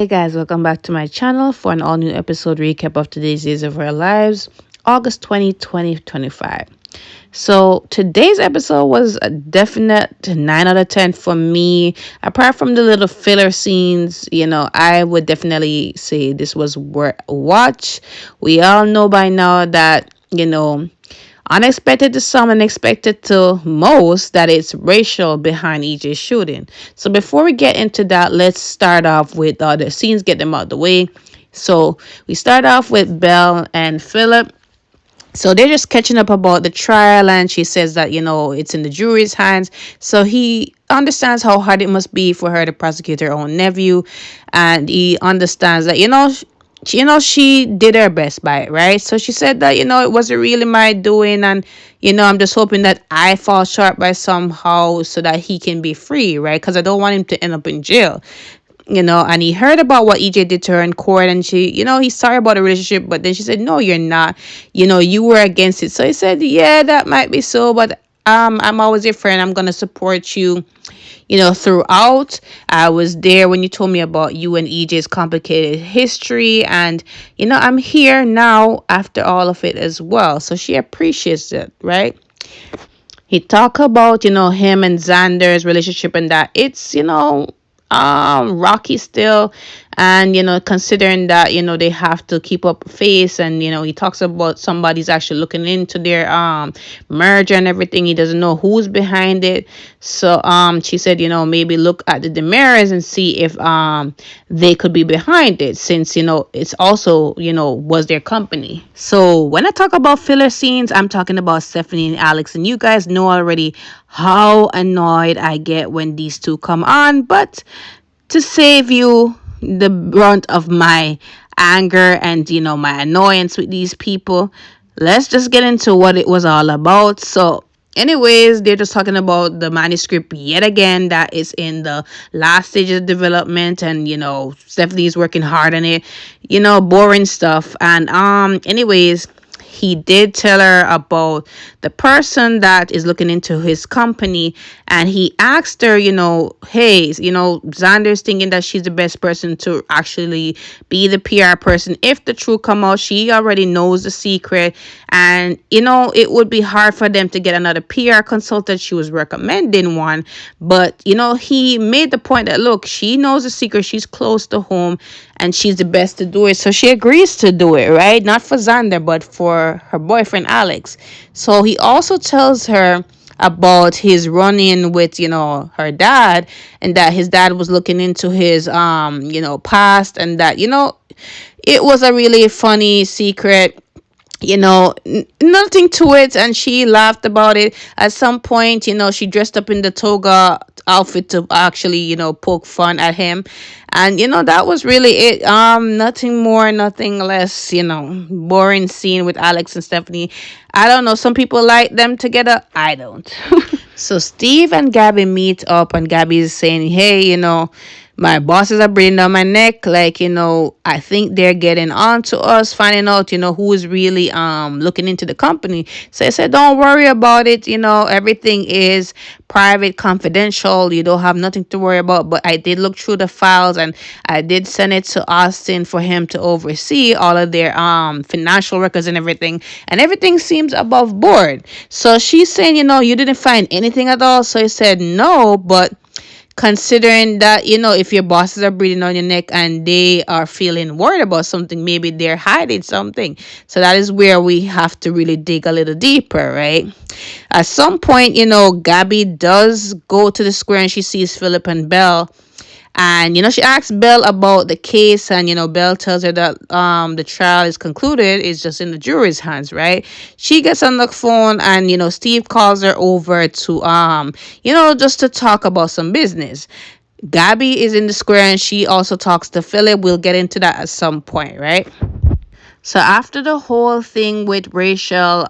Hey guys, welcome back to my channel for an all new episode recap of today's Days of Our Lives, August 2025. So today's episode was a definite 9 out of 10 for me. Apart from the little filler scenes, I would definitely say this was worth a watch. We all know by now that, unexpected to some and expected to most that it's racial behind EJ's shooting. So before we get into that, let's start off with the scenes, get them out of the way. So we start off with Belle and Philip. So they're just catching up about the trial, and she says that it's in the jury's hands. So he understands how hard it must be for her to prosecute her own nephew, and he understands that she did her best by it, right? So she said that it wasn't really my doing, and I'm just hoping that I fall short by somehow so that he can be free, right? Because I don't want him to end up in jail. And he heard about what EJ did to her in court, and he's sorry about the relationship, but then she said, no, you're not. You were against it. So he said, yeah, that might be so, but I'm always your friend. I'm gonna support you, throughout. I was there when you told me about you and EJ's complicated history, and I'm here now after all of it as well. So she appreciates it, right? He talk about him and Xander's relationship, and that it's rocky still, and considering that they have to keep up face, and he talks about somebody's actually looking into their merger and everything. He doesn't know who's behind it. So she said maybe look at the Demerits and see if they could be behind it, since it's also was their company. So when I talk about filler scenes, I'm talking about Stephanie and Alex, and you guys know already how annoyed I get when these two come on. But to save you the brunt of my anger and my annoyance with these people, let's just get into what it was all about. So anyways, they're just talking about the manuscript yet again, that is in the last stage of development, and Stephanie's working hard on it, boring stuff. And anyways, he did tell her about the person that is looking into his company, and he asked her, hey, Xander's thinking that she's the best person to actually be the PR person. If the truth come out, she already knows the secret, and it would be hard for them to get another PR consultant. She was recommending one, but he made the point that, look, she knows the secret, she's close to home, and she's the best to do it. So she agrees to do it, right? Not for Xander, but for her boyfriend, Alex. So he also tells her about his run-in with, her dad, and that his dad was looking into his, past, and that, it was a really funny secret. Nothing to it, and she laughed about it. At some point, she dressed up in the toga outfit to actually poke fun at him, and that was really it. Nothing more, nothing less. Boring scene with Alex and Stephanie. I don't know, some people like them together, I don't. So Steve and Gabby meet up, and Gabby is saying, hey, my bosses are breathing down my neck. Like, I think they're getting on to us, finding out, who is really looking into the company. So I said, don't worry about it. Everything is private, confidential. You don't have nothing to worry about. But I did look through the files, and I did send it to Austin for him to oversee all of their financial records and everything. And everything seems above board. So she's saying, you didn't find anything at all. So I said, no, but considering that if your bosses are breathing on your neck and they are feeling worried about something, maybe they're hiding something. So that is where we have to really dig a little deeper, right? At some point, Gabby does go to the square, and she sees Philip and Belle. And she asks Belle about the case, and Belle tells her that the trial is concluded, it's just in the jury's hands, right? She gets on the phone, and Steve calls her over to just to talk about some business. Gabby is in the square, and she also talks to Philip. We'll get into that at some point, right? So after the whole thing with Rachel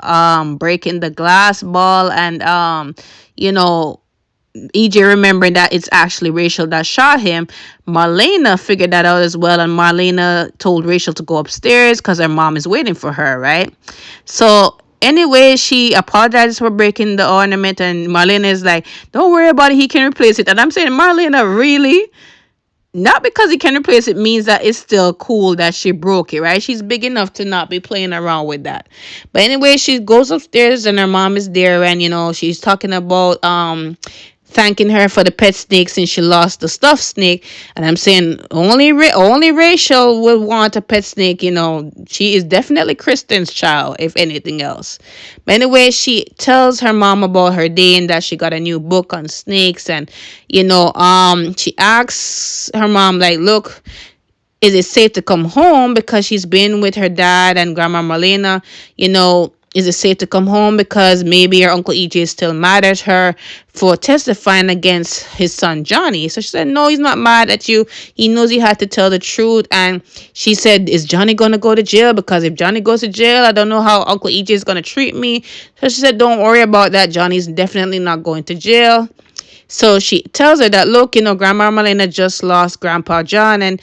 breaking the glass ball, and EJ remembering that it's actually Rachel that shot him, Marlena figured that out as well, and Marlena told Rachel to go upstairs because her mom is waiting for her, right? So anyway, she apologizes for breaking the ornament, and Marlena is like, don't worry about it, he can replace it. And I'm saying, Marlena, really? not because he can replace it means that it's still cool that she broke it, right? She's big enough to not be playing around with that. But anyway, she goes upstairs and her mom is there, and she's talking about thanking her for the pet snake since she lost the stuffed snake. And I'm saying only Rachel will want a pet snake. She is definitely Kristen's child, if anything else. But anyway, she tells her mom about her day and that she got a new book on snakes. And she asks her mom, like, look, is it safe to come home because she's been with her dad and Grandma Marlena? Is it safe to come home because maybe her Uncle EJ is still mad at her for testifying against his son Johnny? So she said, no, he's not mad at you. He knows he had to tell the truth. And she said, is Johnny going to go to jail? Because if Johnny goes to jail, I don't know how Uncle EJ is going to treat me. So she said, don't worry about that. Johnny's definitely not going to jail. So she tells her that, look, Grandma Marlena just lost Grandpa John, and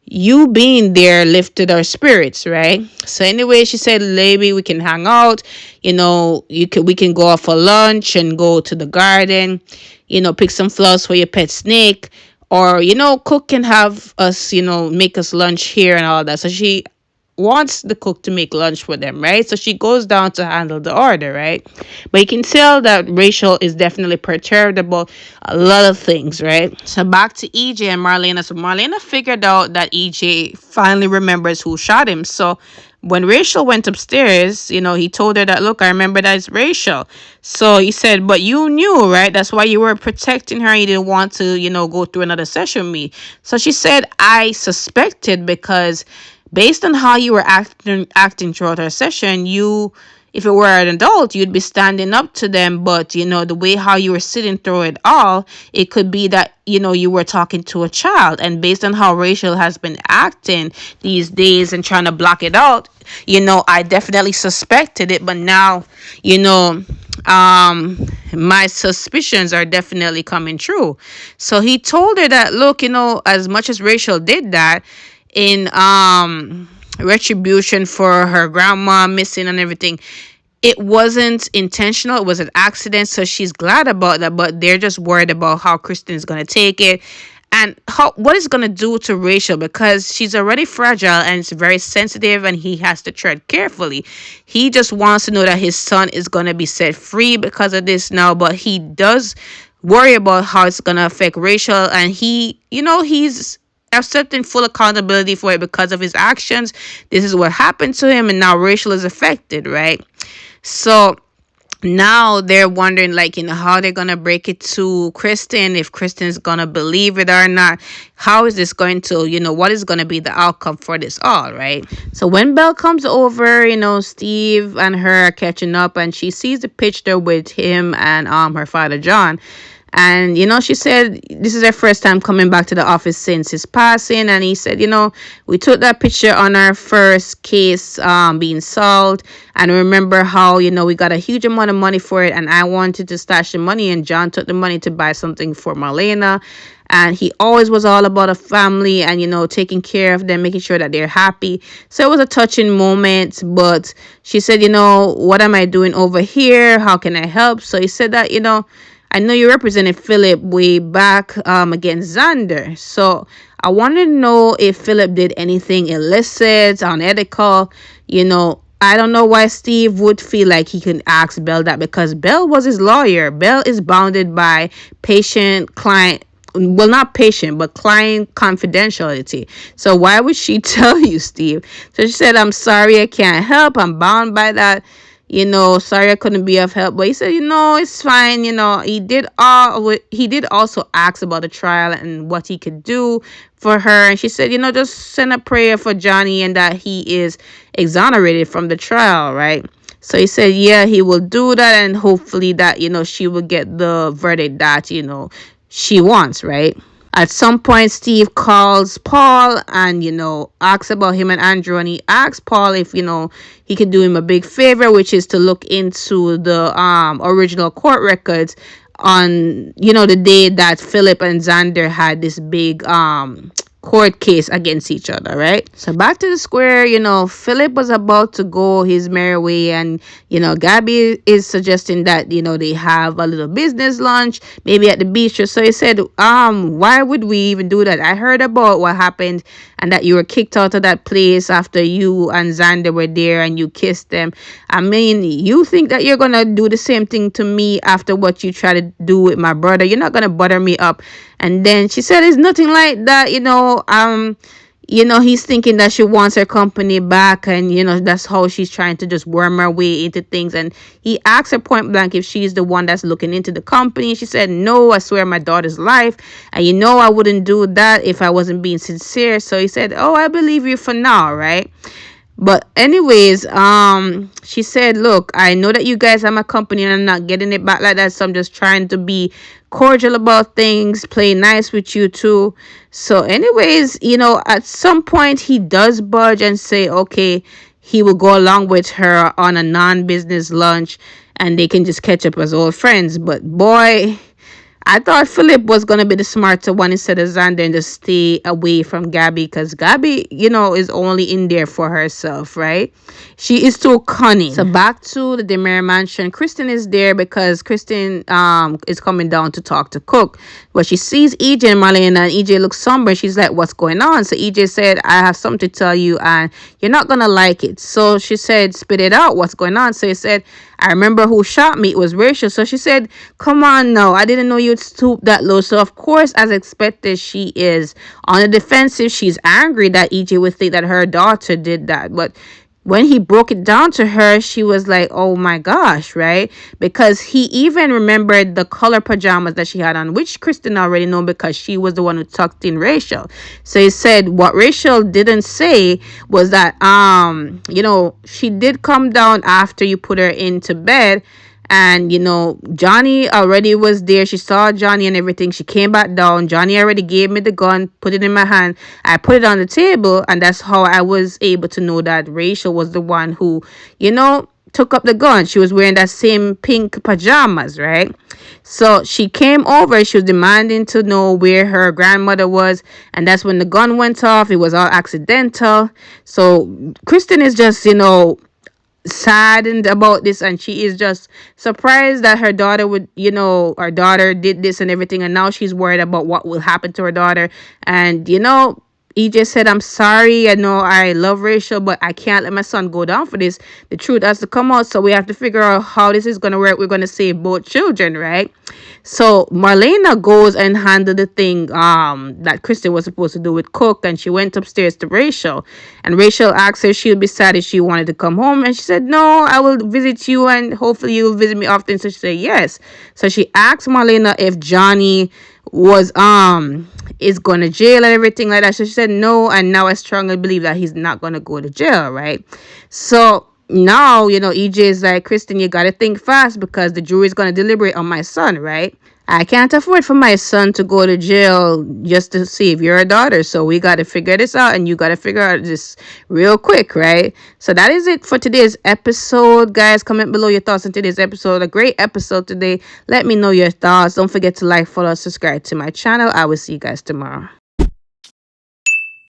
you being there lifted our spirits, right? So anyway, she said, maybe we can hang out, we can go out for lunch and go to the garden, pick some flowers for your pet snake, or cook and have us, make us lunch here and all that. So she wants the cook to make lunch for them, right? So she goes down to handle the order, right? But you can tell that Rachel is definitely perturbed about a lot of things, right? So back to EJ and Marlena. So Marlena figured out that EJ finally remembers who shot him. So when Rachel went upstairs, he told her that, look, I remember that it's Rachel. So he said, but you knew, right? That's why you were protecting her. You didn't want to, go through another session with me. So she said, I suspected because based on how you were acting throughout our session, if it were an adult, you'd be standing up to them. But the way how you were sitting through it all, it could be that you were talking to a child. And based on how Rachel has been acting these days and trying to block it out, I definitely suspected it. But now, my suspicions are definitely coming true. So he told her that, look, as much as Rachel did that in retribution for her grandma missing and everything, it wasn't intentional. It was an accident. So she's glad about that, but they're just worried about how Kristen's going to take it and what it's going to do to Rachel, because she's already fragile and it's very sensitive and he has to tread carefully. He just wants to know that his son is going to be set free because of this now, but he does worry about how it's going to affect Rachel, and he's accepting full accountability for it because of his actions. This is what happened to him, and now Rachel is affected, right? So now they're wondering, like, how they're gonna break it to Kristen, if Kristen's gonna believe it or not. How is this going to, what is gonna be the outcome for this all, right? So when Belle comes over, Steve and her are catching up, and she sees the picture with him and her father John. And, she said this is her first time coming back to the office since his passing. And he said, we took that picture on our first case being solved. And remember how, we got a huge amount of money for it. And I wanted to stash the money. And John took the money to buy something for Marlena. And he always was all about a family and, taking care of them, making sure that they're happy. So it was a touching moment. But she said, what am I doing over here? How can I help? So he said that, I know you represented Philip way back against Xander. So I wanted to know if Philip did anything illicit, unethical. I don't know why Steve would feel like he can ask Belle that, because Belle was his lawyer. Belle is bounded by patient-client, well, not patient, but client confidentiality. So why would she tell you, Steve? So she said, I'm sorry, I can't help. I'm bound by that. Sorry I couldn't be of help. But he said, it's fine. He did also ask about the trial and what he could do for her. And she said, just send a prayer for Johnny and that he is exonerated from the trial, right? So he said, yeah, he will do that. And hopefully that, she will get the verdict that, she wants, right? At some point, Steve calls Paul and, asks about him and Andrew. And he asks Paul if, he could do him a big favor, which is to look into the original court records on, the day that Philip and Xander had this big court case against each other, right? So back to the square, Philip was about to go his merry way, and Gabby is suggesting that they have a little business lunch, maybe at the beach. So he said, why would we even do that? I heard about what happened and that you were kicked out of that place after you and Xander were there and you kissed them. I mean, you think that you're gonna do the same thing to me after what you try to do with my brother? You're not gonna butter me up. And then she said it's nothing like that, he's thinking that she wants her company back, and that's how she's trying to just worm her way into things. And he asked her point blank if she's the one that's looking into the company. She said, no, I swear my daughter's life, and I wouldn't do that if I wasn't being sincere. So he said, oh, I believe you for now, right? But anyways, she said, look, I know that you guys have my company and I'm not getting it back like that, so I'm just trying to be cordial about things, play nice with you too. So anyways, at some point he does budge and say, okay, he will go along with her on a non-business lunch and they can just catch up as old friends. But boy, I thought Philip was going to be the smarter one instead of Xander and just stay away from Gabby, because Gabby, is only in there for herself, right? She is too cunning. So back to the Demare mansion. Kristen is there because Kristen is coming down to talk to Cook. But she sees EJ and Marlene, and EJ looks somber. She's like, what's going on? So EJ said, I have something to tell you and you're not going to like it. So she said, spit it out. What's going on? So he said, I remember who shot me. It was Rachel. So she said, come on now. I didn't know you'd stoop that low. So of course, as expected, she is on the defensive. She's angry that EJ would think that her daughter did that. But when he broke it down to her, she was like, oh my gosh, right? Because he even remembered the color pajamas that she had on, which Kristen already knew because she was the one who tucked in Rachel. So he said what Rachel didn't say was that, she did come down after you put her into bed. And, Johnny already was there. She saw Johnny and everything. She came back down. Johnny already gave me the gun, put it in my hand. I put it on the table. And that's how I was able to know that Rachel was the one who, took up the gun. She was wearing that same pink pajamas, right? So she came over. She was demanding to know where her grandmother was. And that's when the gun went off. It was all accidental. So Kristen is just, saddened about this, and she is just surprised that her daughter would her daughter did this and everything, and now she's worried about what will happen to her daughter. And EJ said, I'm sorry, I know I love Rachel, but I can't let my son go down for this. The truth has to come out, so we have to figure out how this is going to work. We're going to save both children, right? So Marlena goes and handled the thing that Kristen was supposed to do with Cook, and she went upstairs to Rachel. And Rachel asked her if she would be sad if she wanted to come home, and she said, no, I will visit you and hopefully you'll visit me often. So she said yes. So she asked Marlena if Johnny was is going to jail and everything like that. So she said no, and now I strongly believe that he's not going to go to jail, right? So now, EJ is like, Kristen, you got to think fast because the jury is going to deliberate on my son, right? I can't afford for my son to go to jail just to save your daughter. So we got to figure this out, and you got to figure out this real quick, right? So that is it for today's episode. Guys, comment below your thoughts on today's episode. A great episode today. Let me know your thoughts. Don't forget to like, follow, subscribe to my channel. I will see you guys tomorrow.